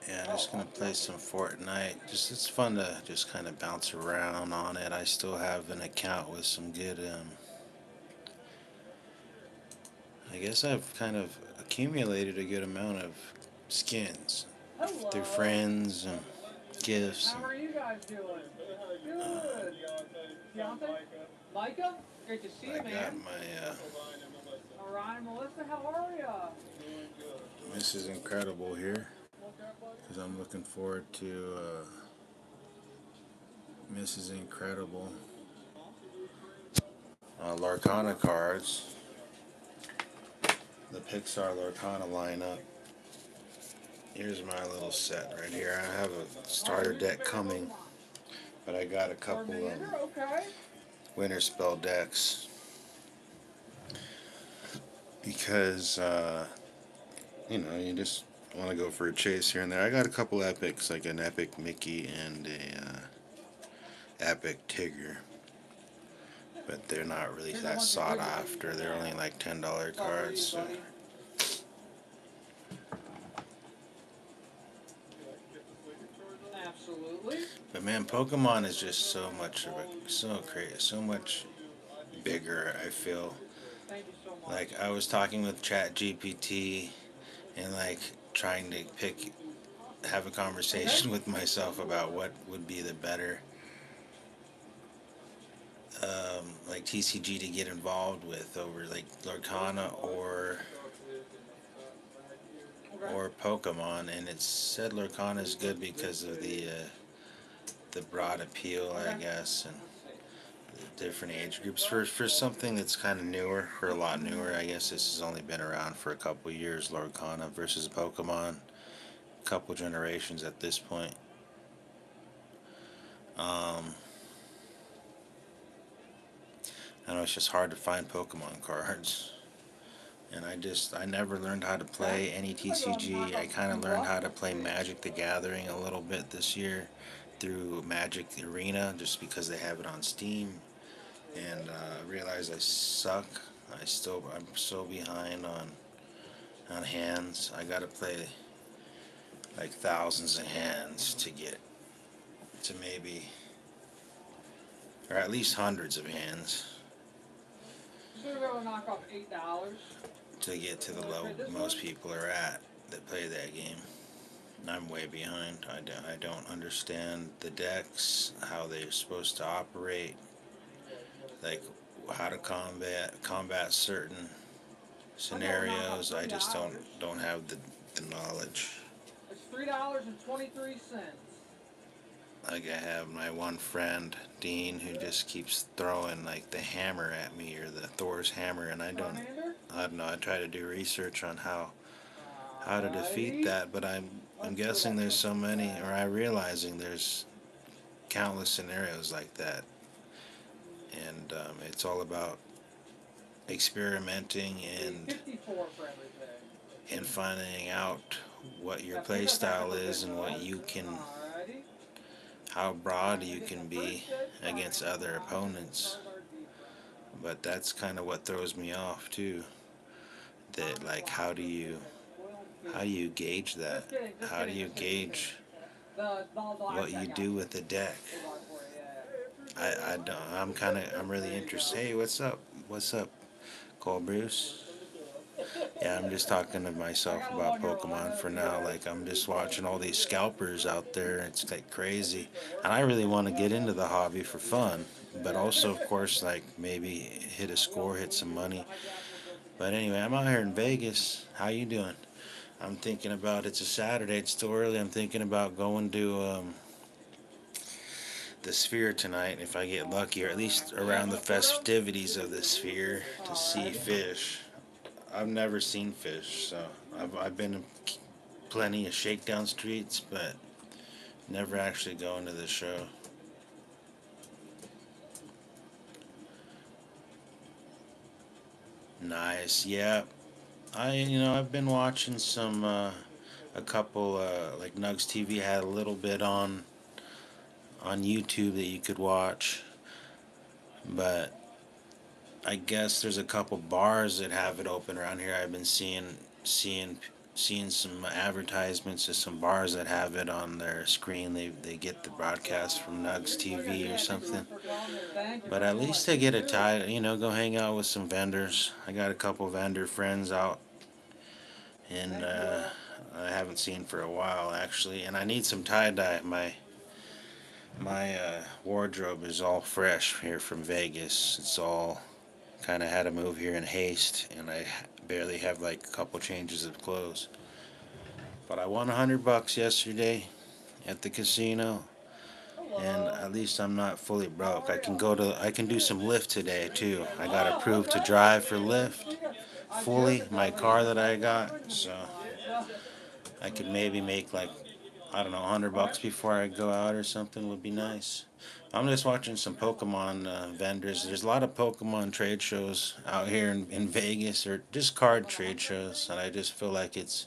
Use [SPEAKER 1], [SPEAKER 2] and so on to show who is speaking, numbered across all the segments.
[SPEAKER 1] Yeah, I'm just gonna play some Fortnite. Just it's fun to just kind of bounce around on it. I still have an account with some good. I guess I've kind of accumulated a good amount of skins through friends and gifts.
[SPEAKER 2] How are you guys doing?
[SPEAKER 1] Uh,
[SPEAKER 2] Good. Deontay? Micah? Great to see
[SPEAKER 1] I
[SPEAKER 2] you,
[SPEAKER 1] got
[SPEAKER 2] man.
[SPEAKER 1] my
[SPEAKER 2] Orion, Melissa, how are ya?
[SPEAKER 1] Mrs. Incredible here because I'm looking forward to Mrs. Incredible Lorcana cards. The Pixar Lorcana lineup. Here's my little set right here. I have a
[SPEAKER 2] Oh,
[SPEAKER 1] starter
[SPEAKER 2] you're just
[SPEAKER 1] deck
[SPEAKER 2] playing
[SPEAKER 1] coming,
[SPEAKER 2] Pokemon.
[SPEAKER 1] but I got a couple
[SPEAKER 2] Charmander, okay.
[SPEAKER 1] winter spell decks because you just want to go for a chase here and there. I got a couple epics, like an epic Mickey and a epic Tigger, but they're not really
[SPEAKER 2] Here's a
[SPEAKER 1] that
[SPEAKER 2] bunch of
[SPEAKER 1] sought
[SPEAKER 2] goodies I need
[SPEAKER 1] after.
[SPEAKER 2] for
[SPEAKER 1] They're only
[SPEAKER 2] now.
[SPEAKER 1] like $10
[SPEAKER 2] It's all for
[SPEAKER 1] cards.
[SPEAKER 2] you,
[SPEAKER 1] So.
[SPEAKER 2] buddy. Absolutely.
[SPEAKER 1] But man, Pokemon is just so much of so crazy, so much bigger. I feel
[SPEAKER 2] Thank you so much.
[SPEAKER 1] like I was talking with Chat GPT and like trying to have a
[SPEAKER 2] Okay.
[SPEAKER 1] conversation with myself about what would be the better like TCG to get involved with over like Lorcana
[SPEAKER 2] Okay.
[SPEAKER 1] or Pokemon, and it said Lorcana is good because of the broad appeal, I
[SPEAKER 2] Okay.
[SPEAKER 1] guess, and the different age groups. For something that's kind of newer, for a lot newer, I guess this has only been around for a couple years. Lorcana versus Pokemon, a couple generations at this point. Um, I know it's just hard to find Pokemon cards. And I never learned how to
[SPEAKER 2] Okay.
[SPEAKER 1] play any
[SPEAKER 2] Looks like you're on
[SPEAKER 1] TCG. I
[SPEAKER 2] knockoff
[SPEAKER 1] kind of
[SPEAKER 2] two
[SPEAKER 1] learned
[SPEAKER 2] up.
[SPEAKER 1] how to play Magic the Gathering a little bit this year through Magic Arena just because they have it on Steam. And realized I suck. I'm so behind on hands. I gotta play like thousands of hands to get to maybe, or at least hundreds of hands
[SPEAKER 2] So we're going to knock off $8.
[SPEAKER 1] to get to
[SPEAKER 2] You
[SPEAKER 1] the
[SPEAKER 2] want to
[SPEAKER 1] level
[SPEAKER 2] trade this one?
[SPEAKER 1] most people are at that play that game. I'm way behind. I don't understand the decks, how they're supposed to operate, like how to combat certain
[SPEAKER 2] I'm going to knock off
[SPEAKER 1] scenarios. I just
[SPEAKER 2] $3.
[SPEAKER 1] don't have the knowledge.
[SPEAKER 2] It's $3.23.
[SPEAKER 1] Like I have my one friend Dean who just keeps throwing like the hammer at me or the Thor's hammer, and
[SPEAKER 2] Charmander.
[SPEAKER 1] I don't know. I try to do research on how to defeat
[SPEAKER 2] Alrighty.
[SPEAKER 1] that, but I'm
[SPEAKER 2] Let's see what
[SPEAKER 1] guessing
[SPEAKER 2] I
[SPEAKER 1] there's
[SPEAKER 2] can
[SPEAKER 1] so
[SPEAKER 2] for
[SPEAKER 1] many, or
[SPEAKER 2] that.
[SPEAKER 1] I realizing there's countless scenarios like that, and it's all about experimenting
[SPEAKER 2] The 54 for everything.
[SPEAKER 1] and finding out what your
[SPEAKER 2] Got
[SPEAKER 1] play
[SPEAKER 2] peanut butter
[SPEAKER 1] style
[SPEAKER 2] for
[SPEAKER 1] is and
[SPEAKER 2] business. Alrighty.
[SPEAKER 1] how broad
[SPEAKER 2] Trying to
[SPEAKER 1] you
[SPEAKER 2] get the
[SPEAKER 1] can be
[SPEAKER 2] first dead
[SPEAKER 1] against
[SPEAKER 2] Charmander
[SPEAKER 1] other
[SPEAKER 2] out to
[SPEAKER 1] opponents.
[SPEAKER 2] start our defense.
[SPEAKER 1] But that's kind of what throws me off too. That like how do you gauge that?
[SPEAKER 2] Just
[SPEAKER 1] How do
[SPEAKER 2] kidding,
[SPEAKER 1] you
[SPEAKER 2] just kidding, just kidding.
[SPEAKER 1] gauge
[SPEAKER 2] The
[SPEAKER 1] what
[SPEAKER 2] actually, I
[SPEAKER 1] you
[SPEAKER 2] got
[SPEAKER 1] do
[SPEAKER 2] you.
[SPEAKER 1] with the deck?
[SPEAKER 2] $8 for you,
[SPEAKER 1] I don't. I'm really
[SPEAKER 2] There you
[SPEAKER 1] interested.
[SPEAKER 2] go.
[SPEAKER 1] Hey, what's up? What's up, Cole Bruce? Yeah, I'm just talking to
[SPEAKER 2] I
[SPEAKER 1] myself
[SPEAKER 2] got a
[SPEAKER 1] about
[SPEAKER 2] 1 year old. I
[SPEAKER 1] Pokemon
[SPEAKER 2] know the
[SPEAKER 1] for now.
[SPEAKER 2] feeling.
[SPEAKER 1] Like I'm just watching all these scalpers out there. It's like crazy, and I really want to get into the hobby for fun, but also of course like maybe hit a score, hit some money. But anyway, I'm out here in Vegas. How you doing? I'm thinking about it's a Saturday. It's still early. I'm thinking about going to the Sphere tonight if I get lucky, or at least
[SPEAKER 2] You guys
[SPEAKER 1] around the
[SPEAKER 2] want a photo?
[SPEAKER 1] festivities of the Sphere to see
[SPEAKER 2] Alrighty.
[SPEAKER 1] Phish. I've never seen Phish, so I've been to plenty of shakedown streets, but never actually going to the show. Nice, yeah. I've been watching some a couple like Nugs TV had a little bit on YouTube that you could watch, but I guess there's a couple bars that have it open around here. I've been seeing seen some advertisements of some bars that have it on their screen. They get the broadcast from Nugs TV or something. But at least I get a tie, go hang out with some vendors. I got a couple vendor friends out, and I haven't seen for a while actually. And I need some tie dye. My wardrobe is all fresh here from Vegas. It's all kind of had to move here in haste, and I barely have like a couple changes of clothes. But I won $100 yesterday at the casino, and at least I'm not fully broke. I can do some Lyft today too. I got approved to drive for Lyft fully my car that I got, so I could maybe make like, I don't know, $100 before I go out or something would be nice. I'm just watching some Pokemon vendors. There's a lot of Pokemon trade shows out here in Vegas, or just card trade shows, and I just feel like it'd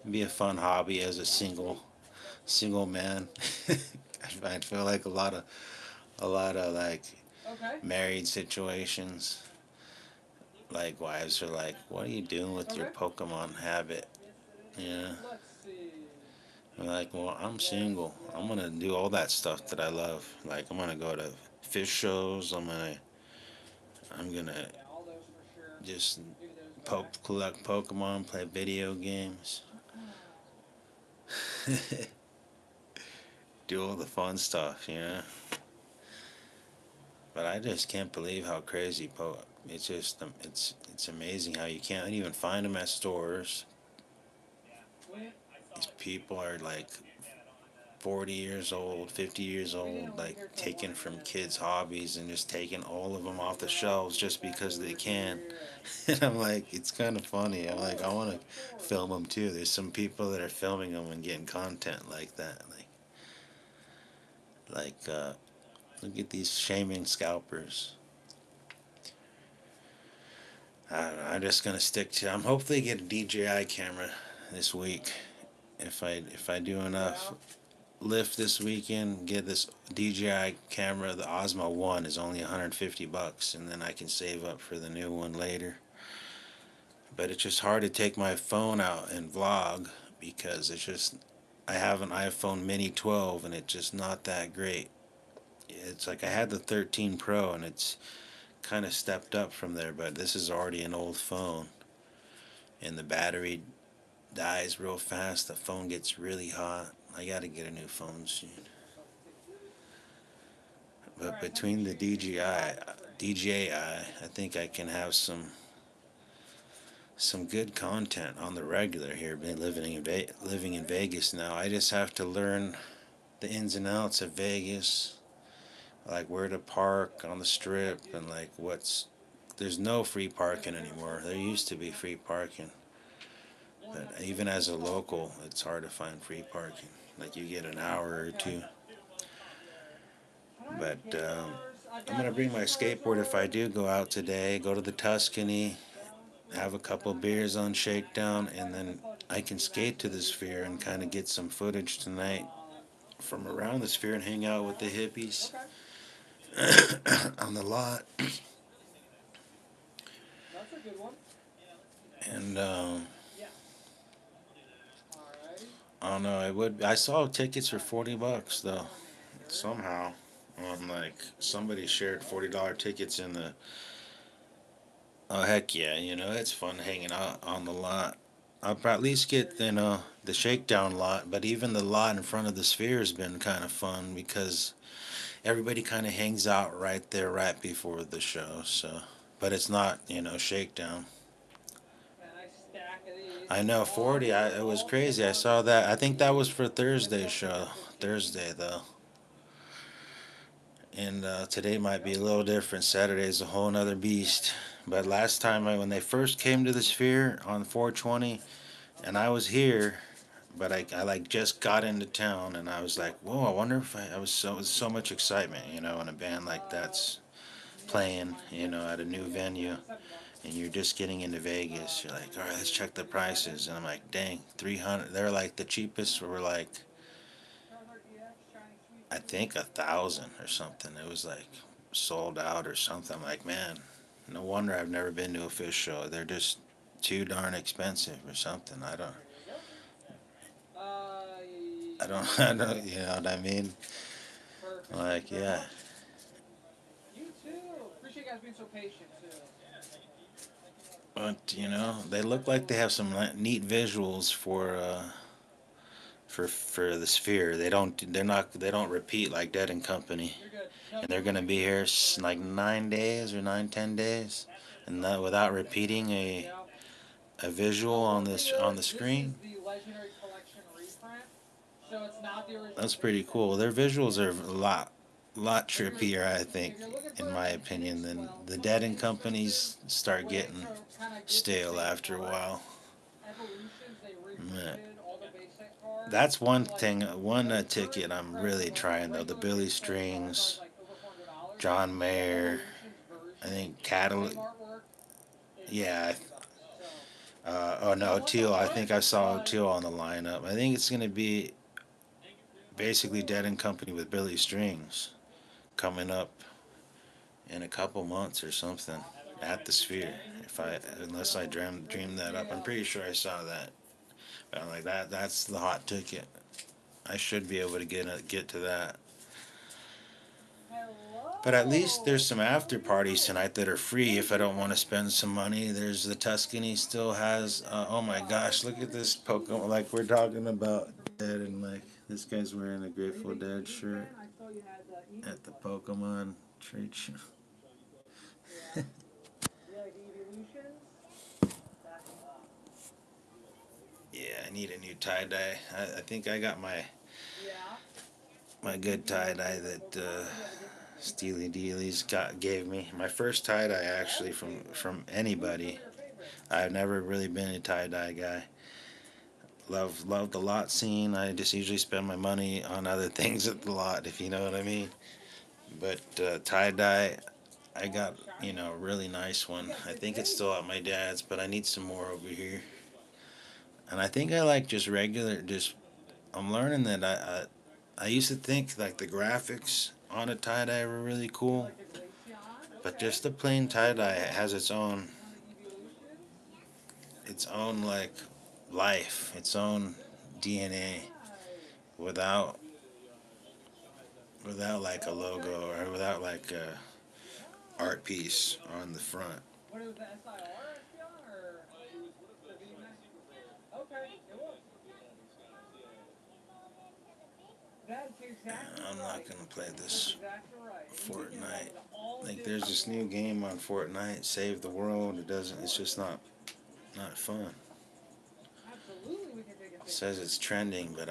[SPEAKER 1] be a fun hobby as a single man. I feel like a lot of like married situations, like wives are like, "What are you doing with your Pokemon habit?" Yeah. I'm like, well, I'm single. I'm gonna do all that stuff that I love. Like, I'm gonna go to Phish shows. I'm gonna just collect Pokemon, play video games, do all the fun stuff. But I just can't believe how crazy It's just it's amazing how you can't even find them at stores. These people are like 40 years old, 50 years old, like taking from kids' hobbies and just taking all of them off the shelves just because they can. And I'm like, it's kind of funny. I'm like, I want to film them too. There's some people that are filming them and getting content like that. Like, look at these shaming scalpers. I don't know. I'm just gonna stick to. I'm hopefully get a DJI camera this week. If I do enough Lyft this weekend, get this DJI camera. The Osmo One is only $150, and then I can save up for the new one later. But it's just hard to take my phone out and vlog because I have an iPhone Mini 12 and it's just not that great. It's like I had the 13 Pro and it's kind of stepped up from there, but this is already an old phone and the battery dies real fast. The phone gets really hot. I got to get a new phone soon. But between the DJI, I think I can have some good content on the regular here. Been living in Vegas now. I just have to learn the ins and outs of Vegas, like where to park on the strip, and like there's no free parking anymore. There used to be free parking, but even as a local, it's hard to find free parking. Like you get an hour or two. But I'm gonna bring my skateboard if I do go out today. Go to the Tuscany, have a couple beers on shakedown, and then I can skate to the Sphere and kind of get some footage tonight from around the Sphere and hang out with the hippies on the lot. And I don't know. I saw tickets for $40 though. Somehow, like somebody shared $40 tickets in the. Oh heck yeah! It's fun hanging out on the lot. I'll at least get the shakedown lot, but even the lot in front of the Sphere has been kind of fun because everybody kind of hangs out right there right before the show. So, but it's not shakedown. I know 40. It was crazy. I saw that. I think that was for Thursday's show. Thursday though, and today might be a little different. Saturday's a whole nother beast. But last time when they first came to the Sphere on 420, and I was here, but I like just got into town, and I was like, whoa! I wonder if I was so much excitement, in a band like that's playing, at a new venue, and you're just getting into Vegas. You're like, all right, let's check the prices, and I'm like, dang, 300. They're like the cheapest were like, I think 1,000 or something. It was like sold out or something. I'm like, man, no wonder I've never been to a Phish show. They're just too darn expensive or something. I don't. I don't, I don't, you know what I mean?
[SPEAKER 2] Perfect. Thank you
[SPEAKER 1] Like,
[SPEAKER 2] very
[SPEAKER 1] yeah.
[SPEAKER 2] much. You too. Appreciate you guys being so patient too.
[SPEAKER 1] But they look like they have some neat visuals for the Sphere. They don't repeat like Dead and Company,
[SPEAKER 2] You're good. No,
[SPEAKER 1] and
[SPEAKER 2] you're
[SPEAKER 1] they're gonna
[SPEAKER 2] looking
[SPEAKER 1] be
[SPEAKER 2] good.
[SPEAKER 1] here
[SPEAKER 2] You're right.
[SPEAKER 1] like 9 days or 9, 10 days, and that without repeating
[SPEAKER 2] Yeah.
[SPEAKER 1] a visual
[SPEAKER 2] One thing though
[SPEAKER 1] on
[SPEAKER 2] is
[SPEAKER 1] the
[SPEAKER 2] this is
[SPEAKER 1] screen.
[SPEAKER 2] the Legendary Collection reprint, so it's not the original
[SPEAKER 1] That's pretty
[SPEAKER 2] basic.
[SPEAKER 1] cool. Their visuals are lot
[SPEAKER 2] If you're
[SPEAKER 1] trippier, I think,
[SPEAKER 2] if you're looking
[SPEAKER 1] in
[SPEAKER 2] for
[SPEAKER 1] my opinion,
[SPEAKER 2] inexpensive,
[SPEAKER 1] than
[SPEAKER 2] well,
[SPEAKER 1] the
[SPEAKER 2] not
[SPEAKER 1] Dead and
[SPEAKER 2] inexpensive
[SPEAKER 1] Companies start
[SPEAKER 2] way
[SPEAKER 1] getting
[SPEAKER 2] to kind of get the
[SPEAKER 1] stale
[SPEAKER 2] same
[SPEAKER 1] after a
[SPEAKER 2] art,
[SPEAKER 1] while.
[SPEAKER 2] Evolutions they
[SPEAKER 1] Yeah.
[SPEAKER 2] reprinted all the basic cards
[SPEAKER 1] That's one
[SPEAKER 2] for like
[SPEAKER 1] thing, one
[SPEAKER 2] the
[SPEAKER 1] ticket
[SPEAKER 2] current
[SPEAKER 1] I'm
[SPEAKER 2] present
[SPEAKER 1] really
[SPEAKER 2] level
[SPEAKER 1] trying though. The
[SPEAKER 2] regular
[SPEAKER 1] Billy
[SPEAKER 2] base set cards are
[SPEAKER 1] Strings,
[SPEAKER 2] like over $400.
[SPEAKER 1] John
[SPEAKER 2] The
[SPEAKER 1] Mayer,
[SPEAKER 2] Evolutions
[SPEAKER 1] I
[SPEAKER 2] version,
[SPEAKER 1] think Cattle.
[SPEAKER 2] same artwork, is like
[SPEAKER 1] Yeah.
[SPEAKER 2] $60. So
[SPEAKER 1] Oh
[SPEAKER 2] if you
[SPEAKER 1] no,
[SPEAKER 2] want the
[SPEAKER 1] Teal. I
[SPEAKER 2] art,
[SPEAKER 1] think I saw
[SPEAKER 2] but
[SPEAKER 1] Teal on the lineup. I think it's gonna be basically Dead and Company with Billy Strings coming up in a couple months or something at the Sphere. If I unless I dreamed that up, I'm
[SPEAKER 2] yeah.
[SPEAKER 1] pretty sure I saw that. But I'm like that. That's the hot ticket. I should be able to get to that. But at least there's
[SPEAKER 2] Hello.
[SPEAKER 1] some
[SPEAKER 2] How are
[SPEAKER 1] after parties
[SPEAKER 2] you?
[SPEAKER 1] tonight that are free if
[SPEAKER 2] Thank
[SPEAKER 1] I
[SPEAKER 2] you
[SPEAKER 1] don't
[SPEAKER 2] for
[SPEAKER 1] want to spend some money. There's the Tuscany still has. Oh my gosh, look at this Pokemon. Like we're talking about Dead and like this guy's wearing a
[SPEAKER 2] Are you a
[SPEAKER 1] Grateful
[SPEAKER 2] big
[SPEAKER 1] Dead
[SPEAKER 2] Eevee
[SPEAKER 1] shirt
[SPEAKER 2] fan? I saw you had Eevee
[SPEAKER 1] at the
[SPEAKER 2] plushes.
[SPEAKER 1] Pokemon trade show.
[SPEAKER 2] Yeah. You like Evolutions? That's
[SPEAKER 1] Yeah, I need a new tie dye. I think I got
[SPEAKER 2] yeah.
[SPEAKER 1] my
[SPEAKER 2] Do
[SPEAKER 1] good
[SPEAKER 2] you have
[SPEAKER 1] tie
[SPEAKER 2] a
[SPEAKER 1] dye
[SPEAKER 2] favorite
[SPEAKER 1] that
[SPEAKER 2] Pokemon, or do you have a different favorite?
[SPEAKER 1] Steely Dealey's gave me. My first tie dye
[SPEAKER 2] All
[SPEAKER 1] actually
[SPEAKER 2] the favorites.
[SPEAKER 1] from
[SPEAKER 2] Who's some
[SPEAKER 1] anybody.
[SPEAKER 2] of your favorites?
[SPEAKER 1] I've never really been a tie dye guy. Love the lot scene. I just usually spend my money on other things at the lot, if you know what I mean. But tie dye, I got a really nice
[SPEAKER 2] You
[SPEAKER 1] one.
[SPEAKER 2] got
[SPEAKER 1] I
[SPEAKER 2] six
[SPEAKER 1] think it's
[SPEAKER 2] days.
[SPEAKER 1] still at my dad's, but I need some more over here. And I think I like just regular. Just I'm learning that I used to think like the graphics on a tie dye were really
[SPEAKER 2] You
[SPEAKER 1] cool,
[SPEAKER 2] like the Glaceon?
[SPEAKER 1] but
[SPEAKER 2] Okay.
[SPEAKER 1] just the plain tie
[SPEAKER 2] Pretty
[SPEAKER 1] dye
[SPEAKER 2] cool.
[SPEAKER 1] has
[SPEAKER 2] On the Evolutions?
[SPEAKER 1] its own like life, its own DNA
[SPEAKER 2] Nice.
[SPEAKER 1] without like a
[SPEAKER 2] Oh, okay.
[SPEAKER 1] logo or without like a art
[SPEAKER 2] Nice.
[SPEAKER 1] piece on the front.
[SPEAKER 2] What it was the SIR Espeon or the VMAX? Okay, it was. That's exactly
[SPEAKER 1] I'm not
[SPEAKER 2] right.
[SPEAKER 1] gonna play
[SPEAKER 2] That's
[SPEAKER 1] this
[SPEAKER 2] exactly right. You can do that
[SPEAKER 1] Fortnite.
[SPEAKER 2] with all
[SPEAKER 1] Like there's
[SPEAKER 2] different
[SPEAKER 1] this new
[SPEAKER 2] forms.
[SPEAKER 1] game on Fortnite, Save the World. It doesn't. It's just not fun.
[SPEAKER 2] Absolutely, we can take a
[SPEAKER 1] It
[SPEAKER 2] picture
[SPEAKER 1] says
[SPEAKER 2] with
[SPEAKER 1] it's
[SPEAKER 2] you.
[SPEAKER 1] trending, but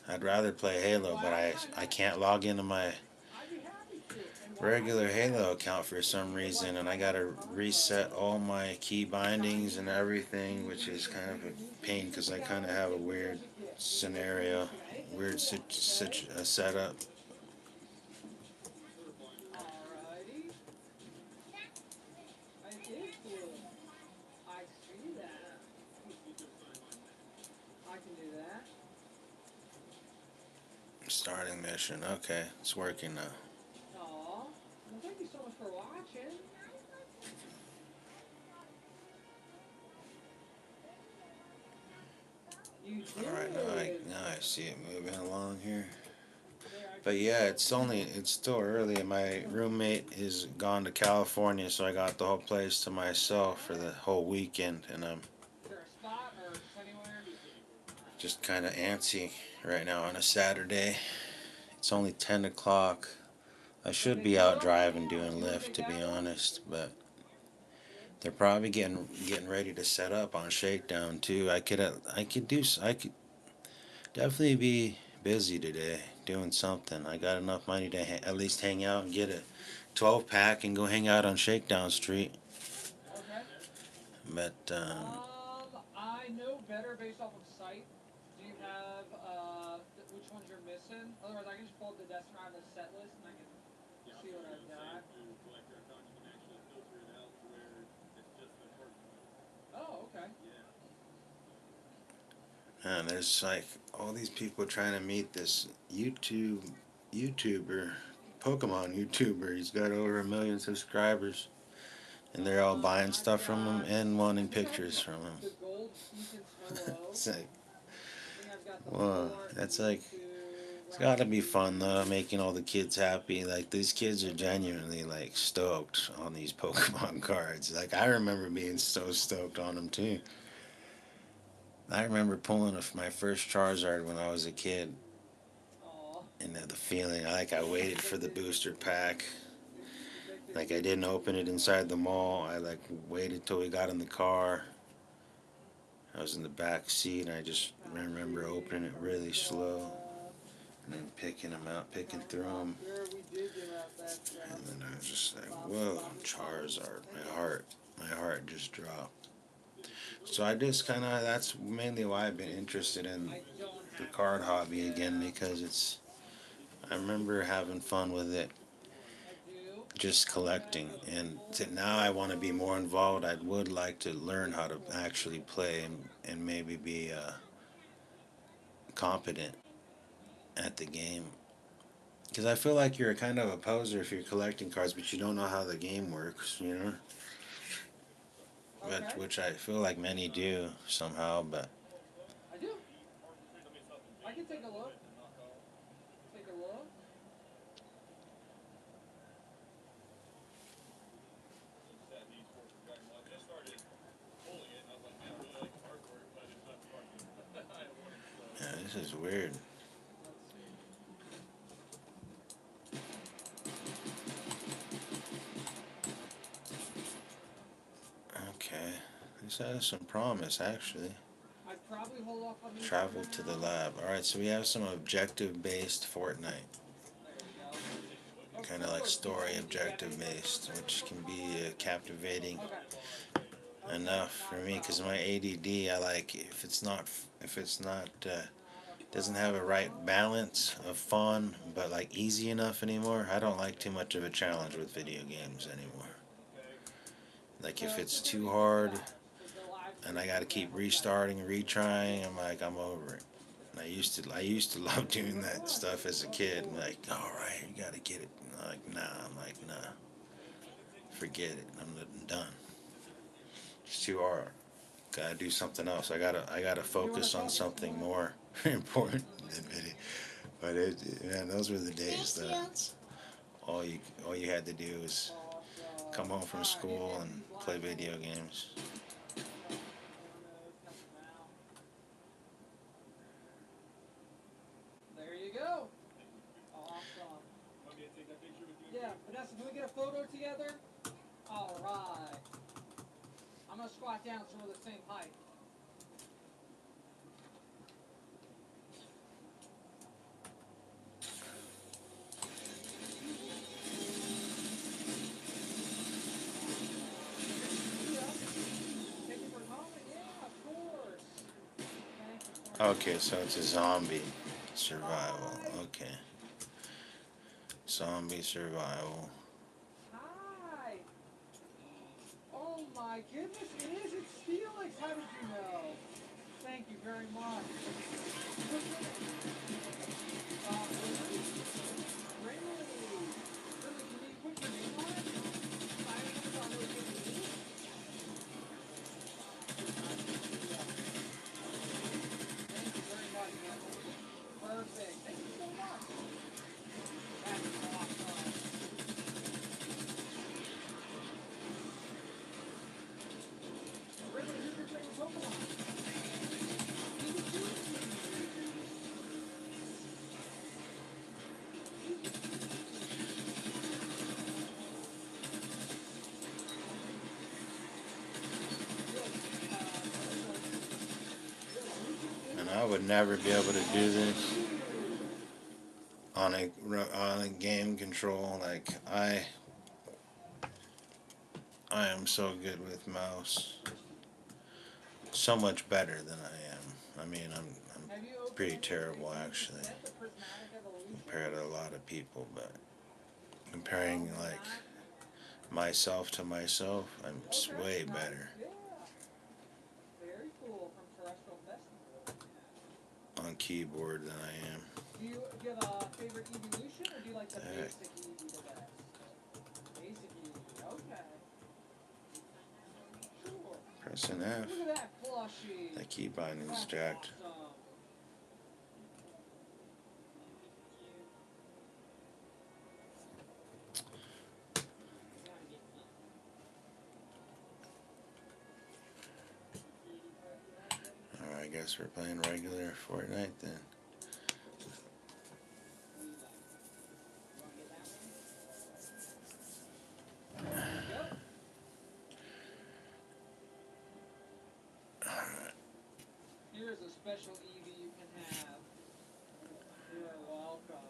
[SPEAKER 1] I'd rather play Halo,
[SPEAKER 2] Well,
[SPEAKER 1] but I can't log into my
[SPEAKER 2] I'd be happy to. And while I
[SPEAKER 1] regular
[SPEAKER 2] do that,
[SPEAKER 1] Halo account for some
[SPEAKER 2] if you would
[SPEAKER 1] reason,
[SPEAKER 2] like
[SPEAKER 1] and I
[SPEAKER 2] my help
[SPEAKER 1] gotta
[SPEAKER 2] with combo,
[SPEAKER 1] reset all my key bindings and
[SPEAKER 2] shiny,
[SPEAKER 1] everything, which is
[SPEAKER 2] Eevee,
[SPEAKER 1] kind
[SPEAKER 2] and
[SPEAKER 1] of a
[SPEAKER 2] Evolutions,
[SPEAKER 1] pain
[SPEAKER 2] you
[SPEAKER 1] because
[SPEAKER 2] can
[SPEAKER 1] I kind of
[SPEAKER 2] download the
[SPEAKER 1] have a
[SPEAKER 2] kit free
[SPEAKER 1] weird
[SPEAKER 2] as a gift. You can make your
[SPEAKER 1] scenario,
[SPEAKER 2] use of anything you
[SPEAKER 1] weird
[SPEAKER 2] want, okay?
[SPEAKER 1] such a setup.
[SPEAKER 2] Alrighty. It is blue. I see that. I can do that.
[SPEAKER 1] Starting mission. Okay, it's working now.
[SPEAKER 2] Aw. Well, thank you so much for watching. You
[SPEAKER 1] All right,
[SPEAKER 2] did.
[SPEAKER 1] now I see it moving along here.
[SPEAKER 2] There, I
[SPEAKER 1] But
[SPEAKER 2] can
[SPEAKER 1] yeah,
[SPEAKER 2] still see it.
[SPEAKER 1] it's still early. My roommate is gone to California, so I got the whole place to myself for the whole weekend, and I'm
[SPEAKER 2] Is there a spot or just anywhere?
[SPEAKER 1] just kind of antsy right now on a Saturday. It's only 10 o'clock. I
[SPEAKER 2] No
[SPEAKER 1] should
[SPEAKER 2] big
[SPEAKER 1] be out
[SPEAKER 2] deal.
[SPEAKER 1] driving doing
[SPEAKER 2] You want to
[SPEAKER 1] Lyft
[SPEAKER 2] take
[SPEAKER 1] to be
[SPEAKER 2] that one?
[SPEAKER 1] honest, but they're probably getting ready to set up on Shakedown too. I could definitely be busy today doing something. I got enough money to at least hang out and get a 12 pack and go hang out on Shakedown Street.
[SPEAKER 2] Okay.
[SPEAKER 1] But
[SPEAKER 2] I know better based off of sight. Do you have which ones you're missing? Otherwise, I can just pull up the Destiny Rivals set list and I can see what I've got. Oh, okay.
[SPEAKER 1] man, there's like all these people trying to meet this YouTuber, Pokemon YouTuber. He's got over 1 million subscribers, and they're all buying
[SPEAKER 2] I've
[SPEAKER 1] stuff from him
[SPEAKER 2] got.
[SPEAKER 1] and wanting
[SPEAKER 2] I just got
[SPEAKER 1] pictures from him.
[SPEAKER 2] the gold Speak and Snow.
[SPEAKER 1] It's like,
[SPEAKER 2] you guys got the
[SPEAKER 1] Well,
[SPEAKER 2] Fort,
[SPEAKER 1] that's
[SPEAKER 2] the
[SPEAKER 1] like,
[SPEAKER 2] YouTube,
[SPEAKER 1] it's
[SPEAKER 2] right?
[SPEAKER 1] gotta be fun though, making all the kids happy. Like, these kids are genuinely like stoked on these Pokemon cards. Like, I remember being so stoked on them too. I remember pulling my first Charizard when I was a kid,
[SPEAKER 2] Aw.
[SPEAKER 1] and the feeling, I waited for the booster pack.
[SPEAKER 2] Addicted
[SPEAKER 1] Like, I
[SPEAKER 2] to
[SPEAKER 1] didn't open it inside the mall. I like waited till we got in the car. I was in the back seat, and I just remember opening it really slow and then picking them out, picking
[SPEAKER 2] Trying to
[SPEAKER 1] through them.
[SPEAKER 2] sure we did give out that
[SPEAKER 1] And
[SPEAKER 2] stuff.
[SPEAKER 1] then I was just like,
[SPEAKER 2] Bobby,
[SPEAKER 1] whoa,
[SPEAKER 2] Bobby, Bobby.
[SPEAKER 1] Charizard.
[SPEAKER 2] Thank you.
[SPEAKER 1] My heart just dropped. So I just kind of, that's mainly why I've been interested in
[SPEAKER 2] I don't
[SPEAKER 1] the
[SPEAKER 2] have
[SPEAKER 1] card
[SPEAKER 2] any.
[SPEAKER 1] hobby again,
[SPEAKER 2] Yeah,
[SPEAKER 1] because I remember having fun with it,
[SPEAKER 2] I do.
[SPEAKER 1] just
[SPEAKER 2] Okay.
[SPEAKER 1] collecting. And now I want to be more involved. I would like to learn how to actually play, and maybe be competent at the game. Because I feel like you're kind of a poser if you're collecting cards, but you don't know how the game works, you know?
[SPEAKER 2] Okay.
[SPEAKER 1] Which I feel like many do somehow, but
[SPEAKER 2] I do. I can take a look. Take a look.
[SPEAKER 1] yeah, this is weird.
[SPEAKER 2] Let's see.
[SPEAKER 1] Okay. This has some promise, actually.
[SPEAKER 2] I'd probably hold off on these for
[SPEAKER 1] Travel to the
[SPEAKER 2] now.
[SPEAKER 1] lab. Alright, so we have some objective based Fortnite.
[SPEAKER 2] There you go. Of
[SPEAKER 1] Kind of like
[SPEAKER 2] course.
[SPEAKER 1] story
[SPEAKER 2] Did you get
[SPEAKER 1] objective
[SPEAKER 2] anything for
[SPEAKER 1] based,
[SPEAKER 2] Christmas
[SPEAKER 1] which
[SPEAKER 2] from
[SPEAKER 1] can be
[SPEAKER 2] Mom?
[SPEAKER 1] captivating
[SPEAKER 2] Okay. Okay.
[SPEAKER 1] enough for
[SPEAKER 2] Not a
[SPEAKER 1] me because
[SPEAKER 2] problem.
[SPEAKER 1] my ADD, I like if it's not
[SPEAKER 2] Not a
[SPEAKER 1] doesn't have a right
[SPEAKER 2] problem.
[SPEAKER 1] balance of fun, but like easy enough anymore. I don't like too much of a challenge with video games anymore. Like, if
[SPEAKER 2] So
[SPEAKER 1] it's
[SPEAKER 2] they're
[SPEAKER 1] too
[SPEAKER 2] easy for
[SPEAKER 1] hard
[SPEAKER 2] that. The live
[SPEAKER 1] and I
[SPEAKER 2] streams
[SPEAKER 1] got to
[SPEAKER 2] and
[SPEAKER 1] keep
[SPEAKER 2] that. Okay.
[SPEAKER 1] restarting and retrying, I'm like, I'm over it. And I used to love
[SPEAKER 2] Thank you
[SPEAKER 1] doing
[SPEAKER 2] very
[SPEAKER 1] that
[SPEAKER 2] much.
[SPEAKER 1] stuff as a
[SPEAKER 2] Of
[SPEAKER 1] kid. I'm
[SPEAKER 2] course.
[SPEAKER 1] like, all right, you got to get it. I'm like, nah. I'm like, nah. Forget it. I'm done. It's too hard. Gotta do something else. I gotta
[SPEAKER 2] You want to
[SPEAKER 1] focus on
[SPEAKER 2] focus? You
[SPEAKER 1] something
[SPEAKER 2] want to
[SPEAKER 1] more
[SPEAKER 2] focus?
[SPEAKER 1] important than video. But man, those were the days.
[SPEAKER 3] Thank you.
[SPEAKER 1] All you had to do was come
[SPEAKER 2] Awesome.
[SPEAKER 1] home from
[SPEAKER 2] Alright,
[SPEAKER 1] school
[SPEAKER 2] and
[SPEAKER 1] and
[SPEAKER 2] these
[SPEAKER 1] play
[SPEAKER 2] last
[SPEAKER 1] video
[SPEAKER 2] ones.
[SPEAKER 1] games.
[SPEAKER 2] Okay. Corners coming out. There you go. Awesome. Yeah, Vanessa, can we get a photo together? Alright. I'm gonna squat down so we're the same height. Awesome. Great to see ya. Thank you for calling. Yeah, of course. Thank you so
[SPEAKER 1] Okay,
[SPEAKER 2] much.
[SPEAKER 1] so it's a zombie survival.
[SPEAKER 2] Hi.
[SPEAKER 1] Okay, zombie survival.
[SPEAKER 2] Hi. Oh my goodness, it is. It's Felix. How did you know? Thank you very much. Really? Really? Really? Can you put your name on it? Sign it so I know it's really you? Nice to see ya. Thank you very much, man. Perfect. Thank you so much. That is awesome. Ridley, who's your favorite Pokemon? Pikachu? Really? Really? Mewtwo is
[SPEAKER 1] And
[SPEAKER 2] it?
[SPEAKER 1] I would never be able to
[SPEAKER 2] Oh,
[SPEAKER 1] do
[SPEAKER 2] thank
[SPEAKER 1] this
[SPEAKER 2] you.
[SPEAKER 1] on a game control. Like, I am so good with mouse. So much better than I am. I mean, I'm
[SPEAKER 2] Have you opened
[SPEAKER 1] pretty
[SPEAKER 2] any of the
[SPEAKER 1] terrible
[SPEAKER 2] recent
[SPEAKER 1] actually
[SPEAKER 2] set, the Prismatic Evolution?
[SPEAKER 1] compared to a lot of people. But
[SPEAKER 2] No,
[SPEAKER 1] comparing
[SPEAKER 2] have
[SPEAKER 1] like
[SPEAKER 2] not.
[SPEAKER 1] myself to myself, I'm
[SPEAKER 2] Okay,
[SPEAKER 1] way
[SPEAKER 2] nice.
[SPEAKER 1] better
[SPEAKER 2] Yeah. Very cool from Terrestrial Festival.
[SPEAKER 1] on keyboard than I am.
[SPEAKER 2] Do you have a favorite evolution, or do you like the
[SPEAKER 1] Heck,
[SPEAKER 2] basic Eevee the best? Basic Eevee. Okay. Sure.
[SPEAKER 1] pressing F.
[SPEAKER 2] Look at that plushie.
[SPEAKER 1] That key binding's
[SPEAKER 2] That's
[SPEAKER 1] jacked.
[SPEAKER 2] awesome.
[SPEAKER 1] guess we're playing regular Fortnite then.
[SPEAKER 2] Here's a special Eevee you can have. You are welcome.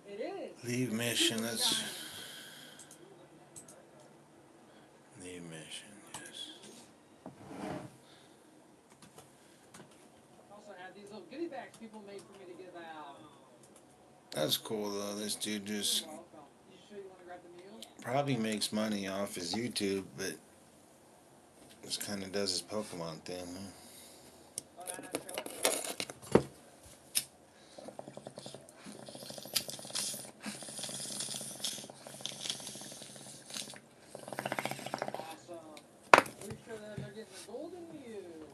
[SPEAKER 2] It is.
[SPEAKER 1] Leave mission.
[SPEAKER 2] Super
[SPEAKER 1] Let's
[SPEAKER 2] shiny.
[SPEAKER 1] leave mission. Yes.
[SPEAKER 2] Also have these little goodie bags people made for me to give out.
[SPEAKER 1] That's cool though. This dude just
[SPEAKER 2] You're welcome. You sure you want to grab the meal?
[SPEAKER 1] probably makes money off his YouTube, but just kind of does his Pokemon thing. Huh?
[SPEAKER 2] Oh, that not show it? Awesome. Make sure that they're getting the golden Mew.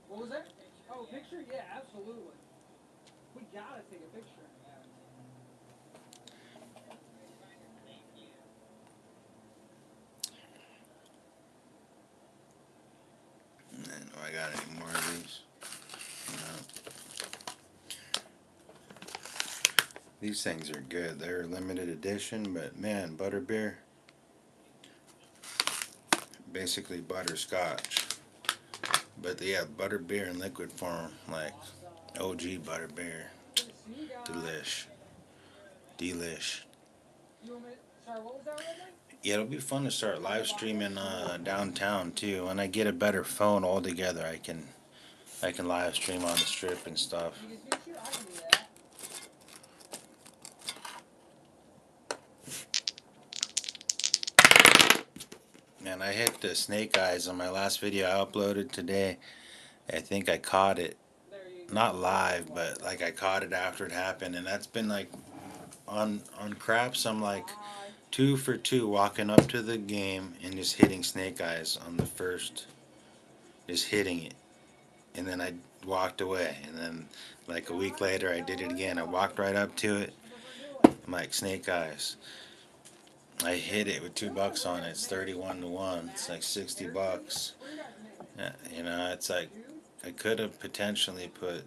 [SPEAKER 2] What was that? Oh, picture? Yeah, absolutely. We gotta take a picture.
[SPEAKER 1] I don't know I got any more of these. No. These things are good. They're limited edition, but man, butterbeer, basically butterscotch. But they have butterbeer in liquid form, like
[SPEAKER 2] Awesome.
[SPEAKER 1] OG butterbeer.
[SPEAKER 2] Good to see you guys.
[SPEAKER 1] Delish. Delish.
[SPEAKER 2] You want me? Sorry, what was that, Redman?
[SPEAKER 1] Yeah, it'll be fun to start live streaming downtown too. When I get a better phone altogether, I can live stream on the strip and stuff.
[SPEAKER 2] You can do I can do that.
[SPEAKER 1] Man, I hit the snake eyes on my last video I uploaded today. I think I caught it,
[SPEAKER 2] There you go.
[SPEAKER 1] not live, but like I caught it after it happened, and that's been like on craps. I'm like
[SPEAKER 2] Bye.
[SPEAKER 1] 2 for 2 walking up to the game and just hitting snake eyes on the first, just hitting it, and then I walked away, and then like a week later I did it again. I walked right up to it. I'm like snake eyes. I hit it with $2 on it. It's 31 to 1. It's like $60. Yeah, you know, it's like I could have potentially put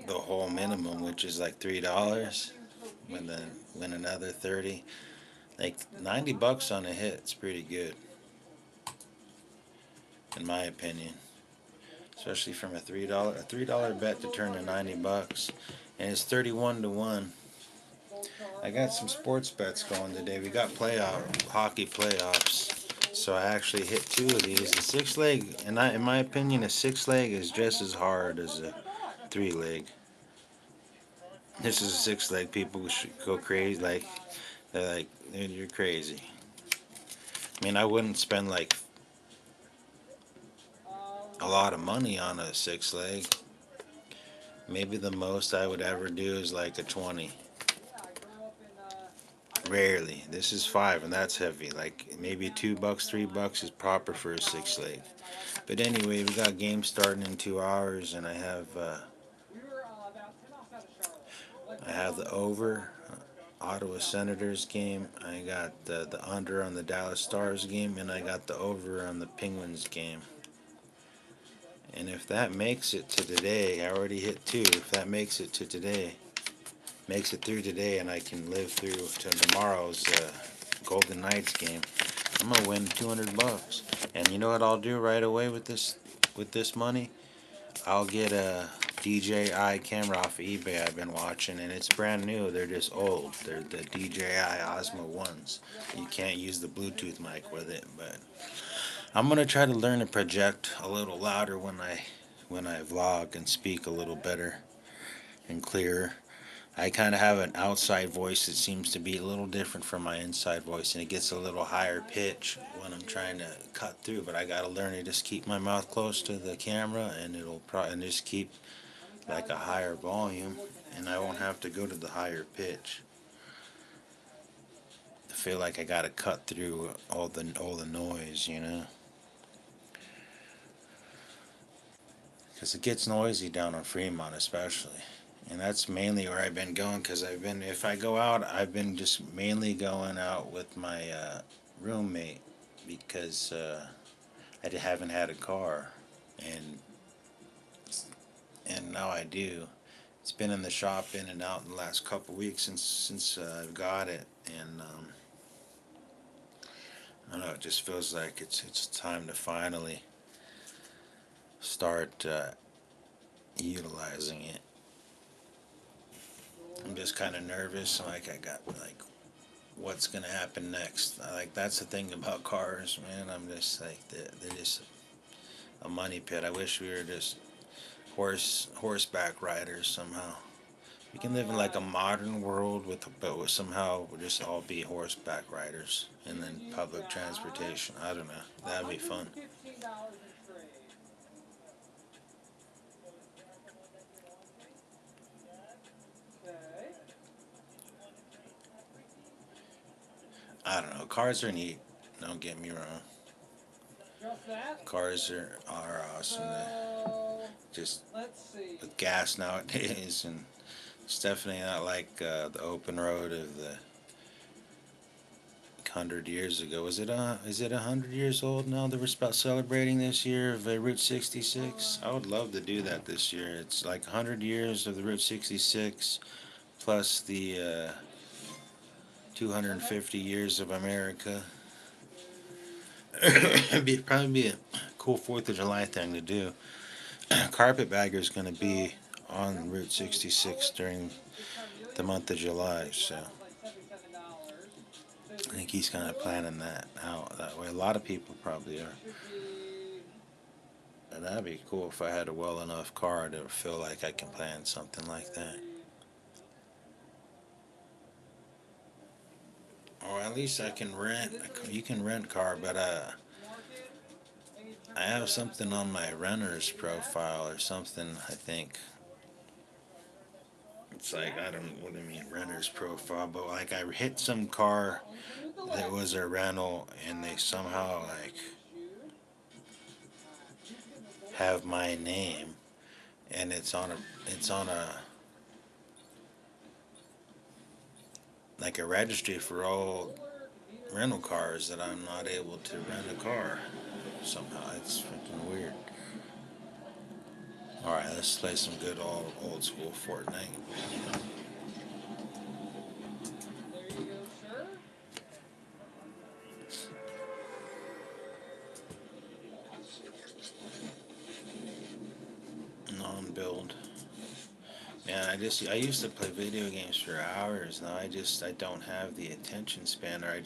[SPEAKER 1] the whole minimum, which is like $3, and then win another 30. Like $90 on a hit. It's pretty good, in my opinion. Especially from a $3 bet to turn to $90, and it's 31 to 1. I got some sports bets going today. We got hockey playoffs. So I actually hit 2 of these. A 6 leg, and in my opinion, a 6 leg is just as hard as a 3 leg. This is a 6 leg. People should go crazy. They're like, dude, you're crazy. I mean, I wouldn't spend like a lot of money on a 6 leg. Maybe the most I would ever do is like a 20. Rarely. This is 5, and that's heavy. Like maybe $2, $3 is proper for a 6 leg. But anyway, we got games starting in 2 hours, and I have the over Ottawa Senators game. I got the under on the Dallas Stars game, and I got the over on the Penguins game. And if that makes it to today, I already hit 2. If that makes it to today, makes it through today, and I can live through to tomorrow's Golden Knights game, I'm gonna win $200. And you know what I'll do right away with this money? I'll get a DJI camera off of eBay I've been watching, and it's brand new. They're just old. They're the DJI Osmo ones. You can't use the Bluetooth mic with it, but I'm gonna try to learn to project a little louder when I vlog and speak a little better and clearer. I kind of have an outside voice that seems to be a little different from my inside voice, and it gets a little higher pitch when I'm trying to cut through. But I gotta learn to just keep my mouth close to the camera, and and just keep like a higher volume, and I won't have to go to the higher pitch. I feel like I gotta cut through all the noise, you know, because it gets noisy down on Fremont, especially. And that's mainly where I've been going because if I go out, I've been just mainly going out with my roommate because haven't had a car, and now I do. It's been in the shop in and out in the last couple weeks since I've got it, and I don't know. It just feels like it's time to finally start utilizing it. I'm just kind of nervous. Like I got like what's gonna happen next. Like that's the thing about cars, man. I'm just like they're just a money pit. I wish we were just horseback riders somehow. We can live in like a modern world but with somehow we'll just all be horseback riders and then public transportation. I don't know. That'd be fun.
[SPEAKER 2] $115 in trade. Okay.
[SPEAKER 1] I don't know. Cars are neat. Don't get me wrong.
[SPEAKER 2] Just that.
[SPEAKER 1] Cars are awesome.
[SPEAKER 2] So
[SPEAKER 1] Just
[SPEAKER 2] let's see.
[SPEAKER 1] with gas nowadays, and it's definitely not like the open road of the 100 years ago. Is it 100 years old now that we're about celebrating this year of Route 66? I would love to do that this year. It's like 100 years of the Route 66 plus the 250 years of America. Probably be a cool 4th of July thing to do. Carpetbagger's going to be on Route 66 during the month of July, so I think he's kind of planning that out that way. A lot of people probably are. And that'd be cool if I had a well enough car to feel like I can plan something like that. Or at least I can rent. You can rent car, but I have something on my renter's profile or something. I think it's like I don't. What do you mean renter's profile? But like I hit some car that was a rental, and they somehow like have my name, and it's on a like a registry for all rental cars that I'm not able to rent a car somehow. It's freaking weird. All right, let's play some good old school Fortnite.
[SPEAKER 2] There you go, sir.
[SPEAKER 1] Non-build. Man, I used to play video games for hours. Now I don't have the attention span, or it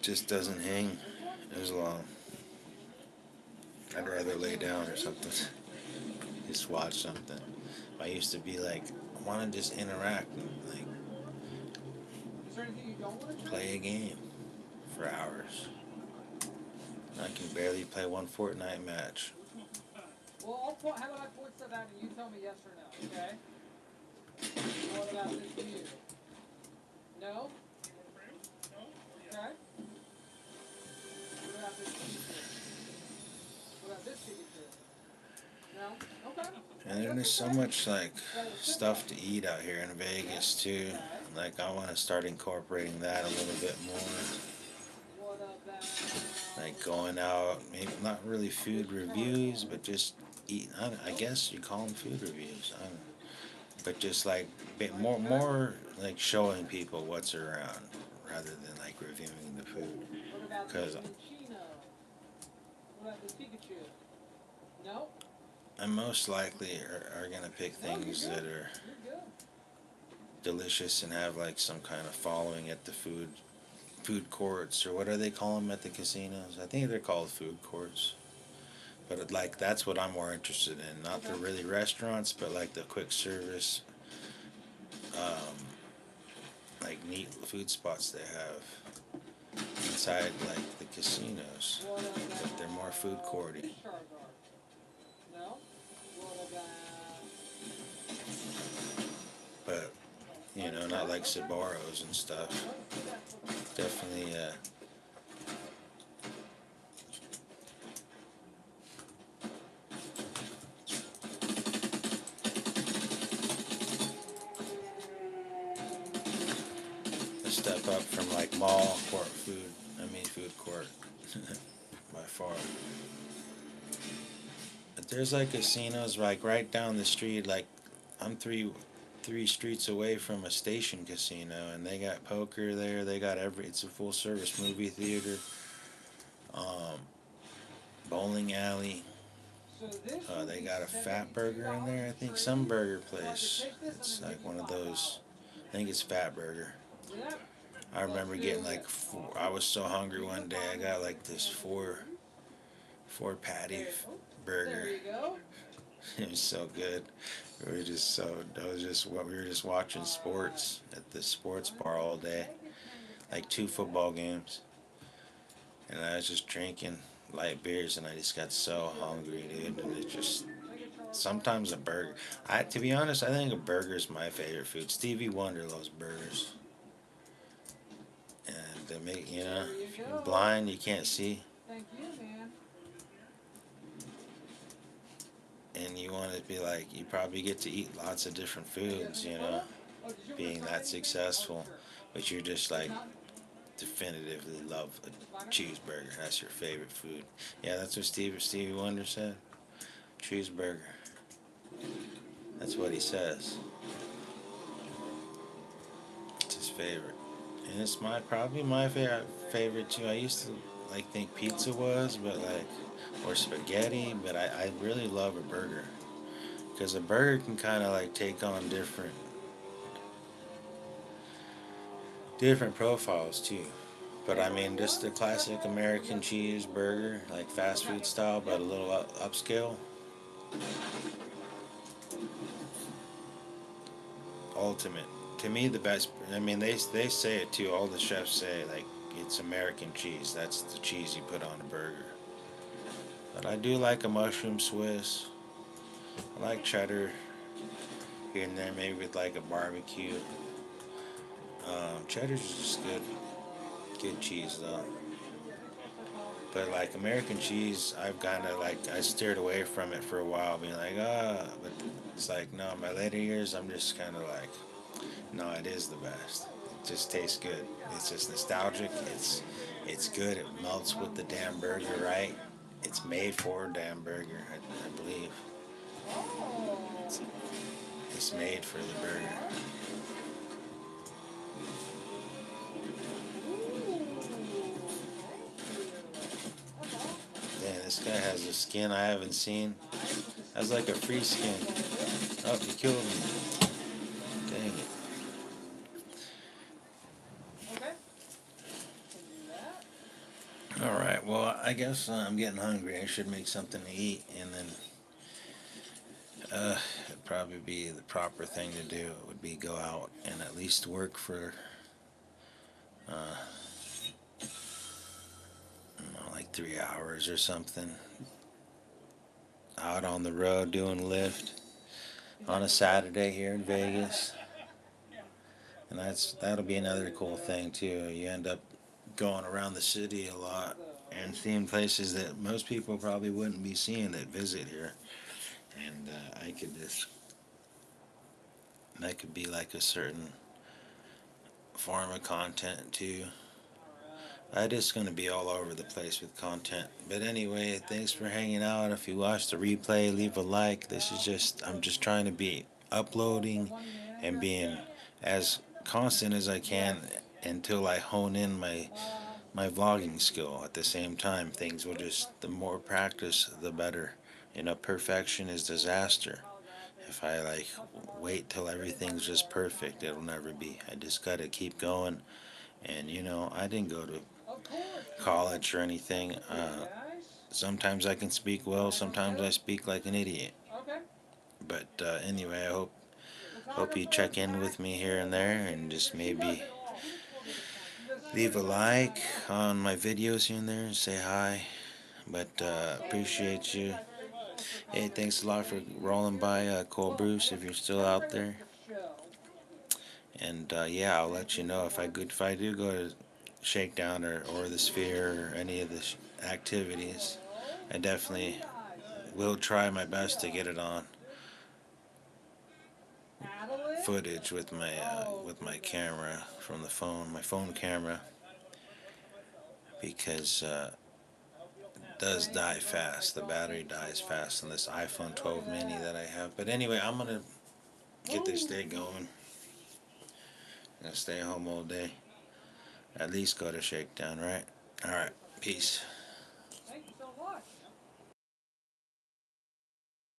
[SPEAKER 1] just doesn't hang as long. I'd rather lay down or something. Just watch something. I used to be like, I want to just interact and like
[SPEAKER 2] Is there anything you don't want to
[SPEAKER 1] play a game for hours. I can barely play one Fortnite match.
[SPEAKER 2] Well, how about I point stuff out and you tell me yes or no, okay? What about this view? No? Okay. What about this Pikachu? What about this Pikachu? No? Okay.
[SPEAKER 1] And then there's so much like stuff to eat out here in Vegas too. Like I want to start incorporating that a little bit more.
[SPEAKER 2] What about...
[SPEAKER 1] Like going out, maybe not really food reviews, but just eat. I guess you call them food reviews. I don't know. But just like more like showing people what's around rather than like reviewing the food.
[SPEAKER 2] What about
[SPEAKER 1] Because
[SPEAKER 2] this Minccino? What about this Pikachu? No?
[SPEAKER 1] I most likely are gonna pick things that are
[SPEAKER 2] You're good.
[SPEAKER 1] delicious and have like some kind of following at the food courts, or what do they call them at the casinos? I think they're called food courts. But like that's what I'm more interested in, not the really restaurants, but like the quick service, um, like neat food spots they have inside like the casinos.
[SPEAKER 2] What about...
[SPEAKER 1] But they're more food courty.
[SPEAKER 2] This Charizard? No? What about...
[SPEAKER 1] But not like Sabaros and stuff. Definitely step up from like mall court food. I mean food court by far. But there's like casinos like right down the street. Like I'm three streets away from a station casino, and they got poker there. They got every. It's a full service movie theater, um, bowling alley.
[SPEAKER 2] So this would
[SPEAKER 1] They
[SPEAKER 2] be
[SPEAKER 1] got a fat burger in there. I think
[SPEAKER 2] $72
[SPEAKER 1] some
[SPEAKER 2] trade-in,
[SPEAKER 1] burger
[SPEAKER 2] or I could
[SPEAKER 1] place.
[SPEAKER 2] take this and
[SPEAKER 1] It's
[SPEAKER 2] then
[SPEAKER 1] like
[SPEAKER 2] give you
[SPEAKER 1] one of those.
[SPEAKER 2] $5.
[SPEAKER 1] I think it's fat burger.
[SPEAKER 2] See that?
[SPEAKER 1] I
[SPEAKER 2] Let's
[SPEAKER 1] remember
[SPEAKER 2] do
[SPEAKER 1] getting
[SPEAKER 2] it.
[SPEAKER 1] like four, I was so hungry one day. I got like this four patty
[SPEAKER 2] There
[SPEAKER 1] burger.
[SPEAKER 2] you go.
[SPEAKER 1] It was so good. We were just so. I was just what we were just watching sports at the sports bar all day, like two football games, and I was just drinking light beers, and I just got so hungry, dude. And it just sometimes a burger. To be honest, I think a burger is my favorite food. Stevie Wonder loves burgers, and they make
[SPEAKER 2] There you
[SPEAKER 1] if you're
[SPEAKER 2] go.
[SPEAKER 1] blind, you can't see,
[SPEAKER 2] Thank you, man.
[SPEAKER 1] and you want to be like you probably get to eat lots of different foods,
[SPEAKER 2] Oh, did you
[SPEAKER 1] being
[SPEAKER 2] want
[SPEAKER 1] that
[SPEAKER 2] to try anything?
[SPEAKER 1] successful,
[SPEAKER 2] Oh,
[SPEAKER 1] but you're just like
[SPEAKER 2] sure.
[SPEAKER 1] definitively love a
[SPEAKER 2] Fine.
[SPEAKER 1] cheeseburger. That's your favorite food. Yeah, that's what Stevie Wonder said. Cheeseburger. That's what he says. It's his favorite, and it's probably my favorite too. I used to like think pizza was, but like or spaghetti, but I really love a burger because a burger can kind of like take on different profiles too. But I mean, just the classic American cheeseburger, like fast food style, but a little upscale. Ultimate. To me, the best. I mean, they say it too. All the chefs say like it's American cheese. That's the cheese you put on a burger. But I do like a mushroom Swiss. I like cheddar here and there, maybe with like a barbecue. Cheddar's just good. Good cheese though. But like American cheese, I've kind of like I steered away from it for a while, being like, but it's like no. In my later years, I'm just kind of like, no, it is the best. It just tastes good. It's just nostalgic. It's good. It melts with the damn burger, right? It's made for a damn burger, I believe. It's, it's made for the burger. Man, this guy has a skin I haven't seen. Has like a free skin. Oh, he killed me. Dang it.
[SPEAKER 2] Okay.
[SPEAKER 1] All right. Well, I guess I'm getting hungry. I should make something to eat, and then it'd probably be the proper thing to do. It would be go out and at least work for uh, like 3 hours or something. Out on the road doing Lyft on a Saturday here in Vegas, and that'll be another cool thing too. You end up going around the city a lot and seeing places that most people probably wouldn't be seeing that visit here. And I could just that could be like a certain form of content too. I just gonna be all over the place with content. But anyway, thanks for hanging out. If you watched the replay, leave a like. I'm just trying to be uploading and being as constant as I can until I hone in my vlogging skill. At the same time, things will just the more practice, the better. Perfection is disaster. If I like wait till everything's just perfect, it'll never be. I just gotta keep going. And I didn't go to
[SPEAKER 2] Of course.
[SPEAKER 1] college or anything.
[SPEAKER 2] Guys.
[SPEAKER 1] Sometimes I can speak well, sometimes I speak like an idiot.
[SPEAKER 2] Okay.
[SPEAKER 1] But anyway, I hope you
[SPEAKER 2] Photographer,
[SPEAKER 1] check in with me here and there, and just
[SPEAKER 2] she does
[SPEAKER 1] maybe
[SPEAKER 2] it all.
[SPEAKER 1] leave a like on my videos here and there and say hi. But appreciate you. Hey, thanks a lot for rolling by, Cole Bruce, if you're still out there. And yeah, I'll let you know if I do go to Shakedown or the Sphere or any of the activities. I definitely will try my best to get it on. footage with my camera from the phone, my phone camera, because it does die fast. The battery dies fast on this iPhone 12 mini that I have. But anyway, I'm gonna get this day going. I'm gonna stay home all day. At least go to shakedown, right? All right. Peace.